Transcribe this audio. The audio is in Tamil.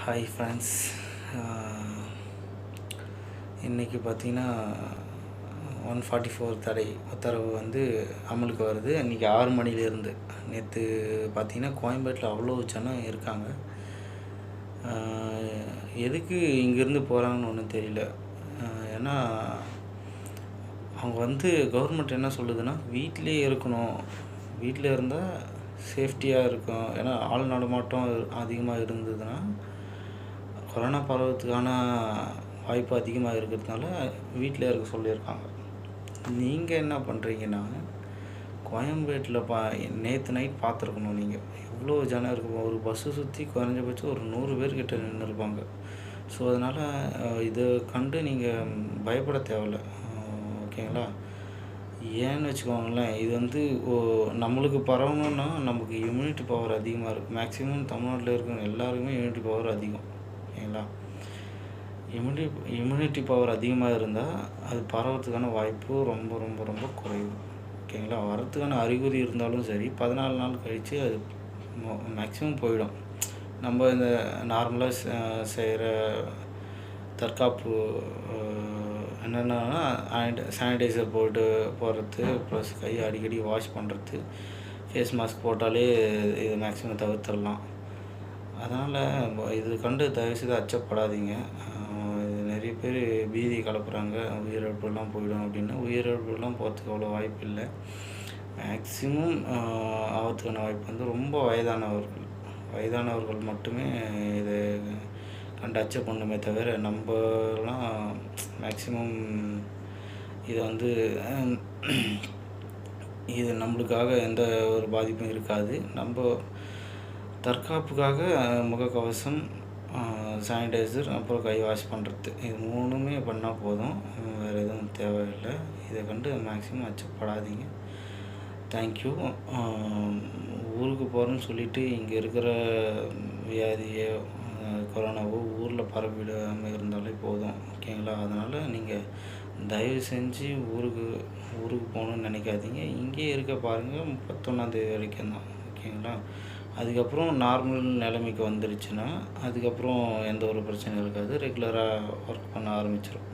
Hi friends. இன்றைக்கி பார்த்திங்கன்னா 144 தடை உத்தரவு அமலுக்கு வருது. இன்றைக்கி 6 மணிலேருந்து. நேற்று பார்த்திங்கன்னா கோயம்பேட்டில் அவ்வளோ ஜனம் இருக்காங்க. எதுக்கு இங்கேருந்து போகிறாங்கன்னு ஒன்றும் தெரியல. ஏன்னா அவங்க கவர்மெண்ட் என்ன சொல்லுதுன்னா, வீட்டிலே இருக்கணும், வீட்டில் இருந்தால் சேஃப்டியாக இருக்கும். ஏன்னா ஆள் நடமாட்டம் அதிகமாக இருந்ததுன்னா கொரோனா பரவத்துக்கான வாய்ப்பு அதிகமாக இருக்கிறதுனால வீட்டில் இருக்க சொல்லியிருக்காங்க. நீங்கள் என்ன பண்ணுறீங்கன்னா, கோயம்பேட்டில் நேற்று நைட் பார்த்துருக்கணும். நீங்கள் எவ்வளோ ஜனம் இருக்கும். ஒரு பஸ்ஸு சுற்றி குறைஞ்சபட்சம் ஒரு 100 பேர்கிட்ட நின்றுருப்பாங்க. ஸோ அதனால் இதை கண்டு நீங்கள் பயப்பட தேவையில்ல. ஓகேங்களா? ஏன்னு வச்சுக்கோங்களேன், இது நம்மளுக்கு பரவணுன்னா நமக்கு இம்யூனிட்டி பவர் அதிகமாக இருக்குது. மேக்ஸிமம் தமிழ்நாட்டில் இருக்கிற எல்லாருக்குமே இம்யூனிட்டி பவர் அதிகம். ஓகேங்களா? இம்யூனிட்டி பவர் அதிகமாக இருந்தால் அது பரவறதுக்கான வாய்ப்பு ரொம்ப ரொம்ப ரொம்ப குறைவு. ஓகேங்களா? வரத்துக்கான அறிகுறி இருந்தாலும் சரி, 14 நாள் கழித்து அது மேக்ஸிமம் போயிடும். நம்ம இந்த நார்மலாக செய்கிற தற்காப்பு என்னென்னா, சானிடைசர் போட்டு போடுறது, ப்ளஸ் கை அடிக்கடி வாஷ் பண்ணுறது, ஃபேஸ் மாஸ்க் போட்டாலே இதை மேக்ஸிமம் தவிர்த்திடலாம். அதனால் இது கண்டு தயவுசெய்து அச்சப்படாதீங்க. நிறைய பேர் பீதி கலப்புறாங்க, உயிரிழப்புலாம் போயிடும் அப்படின்னு. உயிரிழப்புலாம் போகிறதுக்கு அவ்வளோ வாய்ப்பு இல்லை. மேக்ஸிமம் ஆகிறதுக்கான வாய்ப்பு ரொம்ப வயதானவர்கள் மட்டுமே இதை கண்டு அச்சப்படணுமே தவிர, நம்மலாம் மேக்ஸிமம் இதை இது நம்மளுக்காக எந்த ஒரு பாதிப்பும் இருக்காது. நம்ம தற்காப்புக்காக முகக்கவசம், சானிடைசர், அப்புறம் கை வாஷ் பண்ணுறது, இது 3மே பண்ணால் போதும். வேறு எதுவும் தேவையில்லை. இதை கண்டு மேக்ஸிமம் அச்சப்படாதீங்க. தேங்க்யூ. ஊருக்கு போகிறேன்னு சொல்லிவிட்டு இங்கே இருக்கிற வியாதியோ கொரோனாவோ ஊரில் பரவிடாமல் இருந்தாலே போதும். ஓகேங்களா? அதனால் நீங்கள் தயவு செஞ்சு ஊருக்கு போகணுன்னு நினைக்காதீங்க. இங்கேயே இருக்க பாருங்கள். 31ஆந்தேதி வரைக்கும் தான். ஓகேங்களா? அதுக்கப்புறம் நார்மல் நிலைமைக்கு வந்துருச்சுன்னா அதுக்கப்புறம் எந்த ஒரு பிரச்சனையும் இருக்காது. ரெகுலராக ஒர்க் பண்ண ஆரம்பிச்சிடும்.